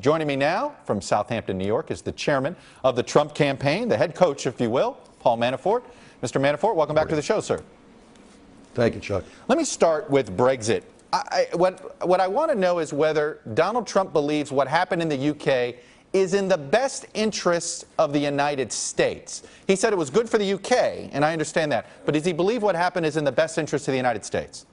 Joining me now from Southampton, New York, is the chairman of the Trump campaign, the head coach, if you will, Paul Manafort. Mr. Manafort, welcome back to the show, sir. Thank you, Chuck. Let me start with Brexit. What I want to know is whether Donald Trump believes what happened in the UK is in the best interests of the United States. He said it was good for the UK, and I understand that. But does he believe what happened is in the best interest of the United States?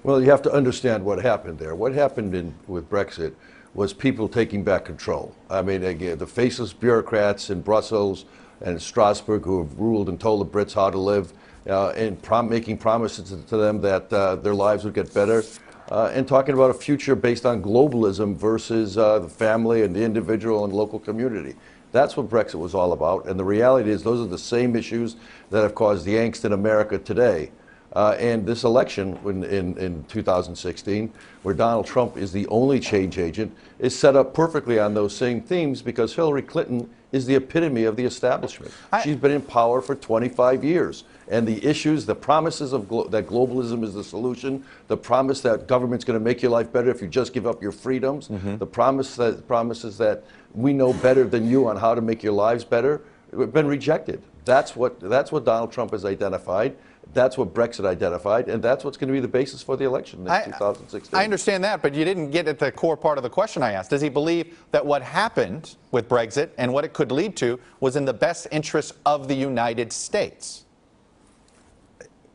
Well, you have to understand what happened there. What happened with Brexit was people taking back control. I mean, again, the faceless bureaucrats in Brussels and Strasbourg who have ruled and told the Brits how to live, and making promises to them that their lives would get better, and talking about a future based on globalism versus the family and the individual and local community. That's what Brexit was all about. And the reality is those are the same issues that have caused the angst in America today. And this election in 2016, where Donald Trump is the only change agent, is set up perfectly on those same themes because Hillary Clinton is the epitome of the establishment. She's been in power for 25 years. And the issues, the promises of that globalism is the solution, the promise that government's going to make your life better if you just give up your freedoms, the promises that we know better than you on how to make your lives better, have been rejected. That's what Donald Trump has identified. That's what Brexit identified, and that's what's going to be the basis for the election in 2016. I understand that, but you didn't get at the core part of the question I asked. Does he believe that what happened with Brexit and what it could lead to was in the best interest of the United States?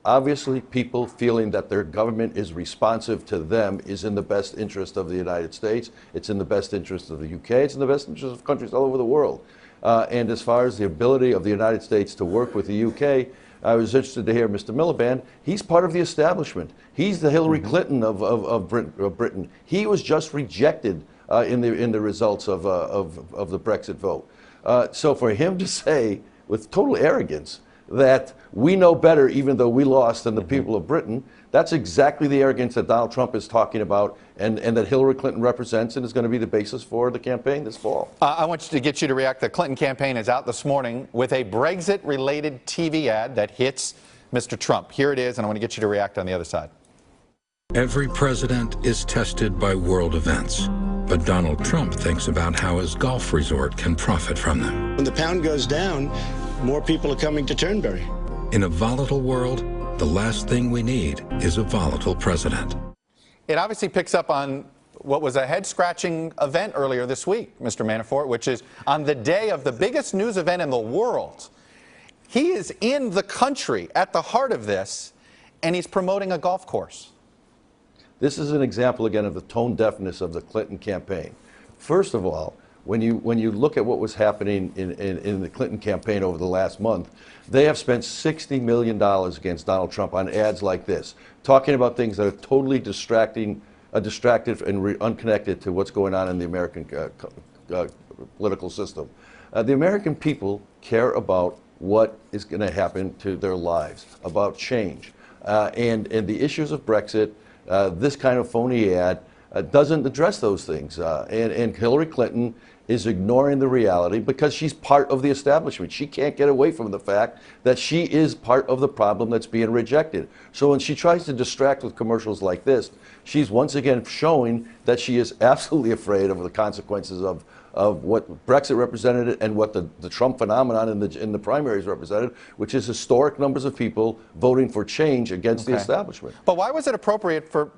Obviously, people feeling that their government is responsive to them is in the best interest of the United States. It's in the best interest of the UK. It's in the best interest of countries all over the world. And as far as the ability of the United States to work with the UK, I was interested to hear Mr. Miliband. He's part of the establishment. He's the Hillary Clinton of Britain. He was just rejected in the results of the Brexit vote. So for him to say with total arrogance that we know better even though we lost than the people of Britain, that's exactly the arrogance that Donald Trump is talking about and that Hillary Clinton represents and is going to be the basis for the campaign this fall. I want to get you to react. The Clinton campaign is out this morning with a Brexit-related TV ad that hits Mr. Trump. Here it is, and I want to get you to react on the other side. Every president is tested by world events, but Donald Trump thinks about how his golf resort can profit from them. When the pound goes down, more people are coming to Turnberry. In a volatile world, the last thing we need is a volatile president. It obviously picks up on what was a head-scratching event earlier this week, Mr. Manafort, which is on the day of the biggest news event in the world. He is in the country at the heart of this, and he's promoting a golf course. This is an example, again, of the tone deafness of the Clinton campaign. First of all, when you look at what was happening in the Clinton campaign over the last month, they have spent $60 million against Donald Trump on ads like this, talking about things that are totally distracted and unconnected to what's going on in the American political system. The American people care about what is going to happen to their lives, about change. And the issues of Brexit, this kind of phony ad doesn't address those things. And Hillary Clinton is ignoring the reality because she's part of the establishment. She can't get away from the fact that she is part of the problem that's being rejected. So when she tries to distract with commercials like this, she's once again showing that she is absolutely afraid of the consequences of what Brexit represented and what the Trump phenomenon in the primaries represented, which is historic numbers of people voting for change against the establishment. But why was it appropriate for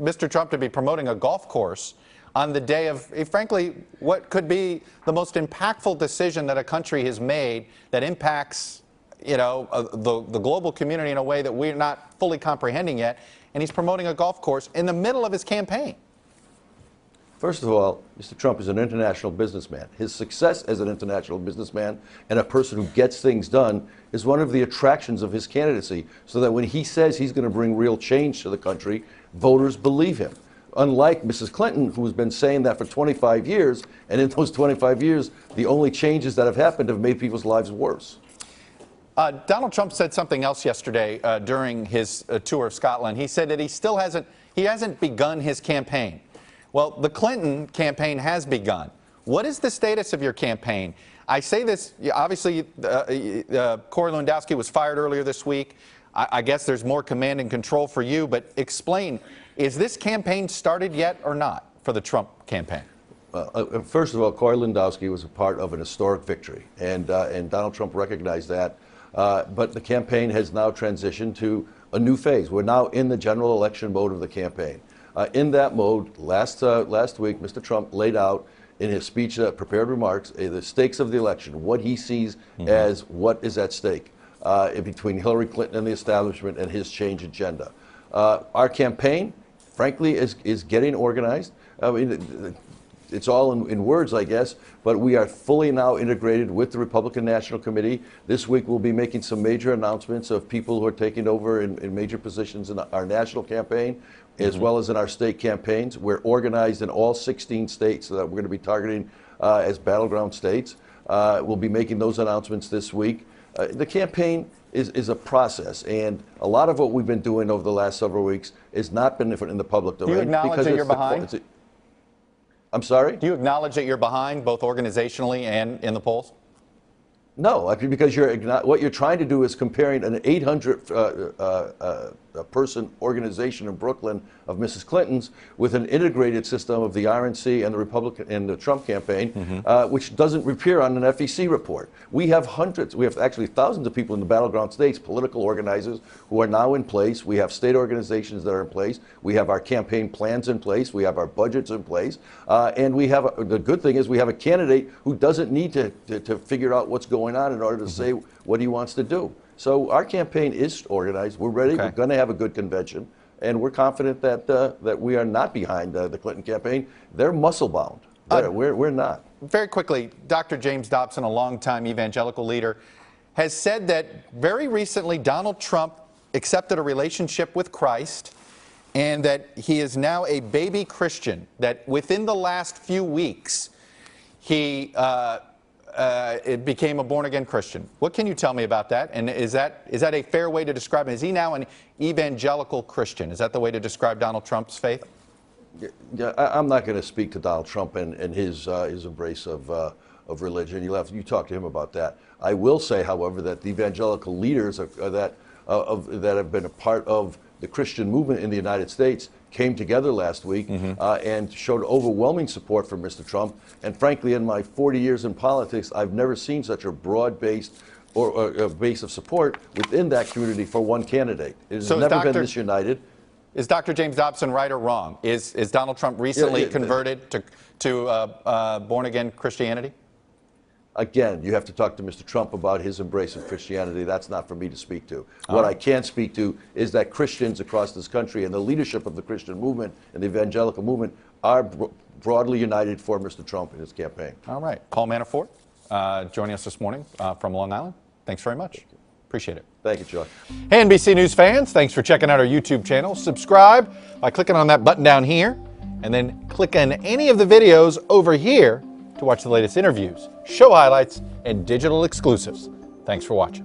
Mr. Trump to be promoting a golf course on the day of, frankly, what could be the most impactful decision that a country has made that impacts, the global community in a way that we're not fully comprehending yet, and he's promoting a golf course in the middle of his campaign? First of all, Mr. Trump is an international businessman. His success as an international businessman and a person who gets things done is one of the attractions of his candidacy, so that when he says he's going to bring real change to the country, voters believe him. Unlike Mrs. Clinton, who's been saying that for 25 years, and in those 25 years, the only changes that have happened have made people's lives worse. Donald Trump said something else yesterday during his tour of Scotland. He said that he hasn't begun his campaign. Well, the Clinton campaign has begun. What is the status of your campaign? I say this, obviously, Corey Lewandowski was fired earlier this week. I guess there's more command and control for you, but explain, is this campaign started yet or not for the Trump campaign? First of all, Corey Lewandowski was a part of an historic victory, and Donald Trump recognized that. But the campaign has now transitioned to a new phase. We're now in the general election mode of the campaign. In that mode, last week, Mr. Trump laid out in his speech, prepared remarks, the stakes of the election, what he sees as what is at stake between Hillary Clinton and the establishment and his change agenda. Our campaign, frankly, is getting organized. I mean, it's all in words, I guess, but we are fully now integrated with the Republican National Committee. This week we'll be making some major announcements of people who are taking over in major positions in our national campaign, as well as in our state campaigns. We're organized in all 16 states that we're going to be targeting as battleground states. We'll be making those announcements this week. The campaign is a process, and a lot of what we've been doing over the last several weeks has not been in the public domain. Do you acknowledge that you're behind? I'm sorry? Do you acknowledge that you're behind, both organizationally and in the polls? No, because what you're trying to do is comparing an 800-person organization in Brooklyn of Mrs. Clinton's with an integrated system of the RNC and the Republican and the Trump campaign, which doesn't appear on an FEC report. We have actually thousands of people in the battleground states, political organizers who are now in place. We have state organizations that are in place. We have our campaign plans in place. We have our budgets in place. And we have the good thing is we have a candidate who doesn't need to figure out what's going on in order to say what he wants to do. So our campaign is organized. We're ready. Okay. We're going to have a good convention, and we're confident that we are not behind the Clinton campaign. They're muscle bound. We're not. Very quickly, Dr. James Dobson, a longtime evangelical leader, has said that very recently Donald Trump accepted a relationship with Christ, and that he is now a baby Christian. That within the last few weeks, he it became a born-again Christian. What can you tell me about that? And is that a fair way to describe him? Is he now an evangelical Christian? Is that the way to describe Donald Trump's faith? Yeah, I'm not going to speak to Donald Trump and his embrace of religion. You talk to him about that. I will say, however, that the evangelical leaders that have been a part of the Christian movement in the United States came together last week and showed overwhelming support for Mr. Trump. And frankly, in my 40 years in politics, I've never seen such a broad-based or a base of support within that community for one candidate. It has never been this united. Is Dr. James Dobson right or wrong? Is Donald Trump recently converted to born-again Christianity? Again, you have to talk to Mr. Trump about his embrace of Christianity. That's not for me to speak to. What I can speak to is that Christians across this country and the leadership of the Christian movement and the evangelical movement are broadly united for Mr. Trump in his campaign. All right. Paul Manafort joining us this morning from Long Island. Thanks very much. Appreciate it. Thank you, John. Hey, NBC News fans, thanks for checking out our YouTube channel. Subscribe by clicking on that button down here, and then click on any of the videos over here to watch the latest interviews, show highlights, and digital exclusives. Thanks for watching.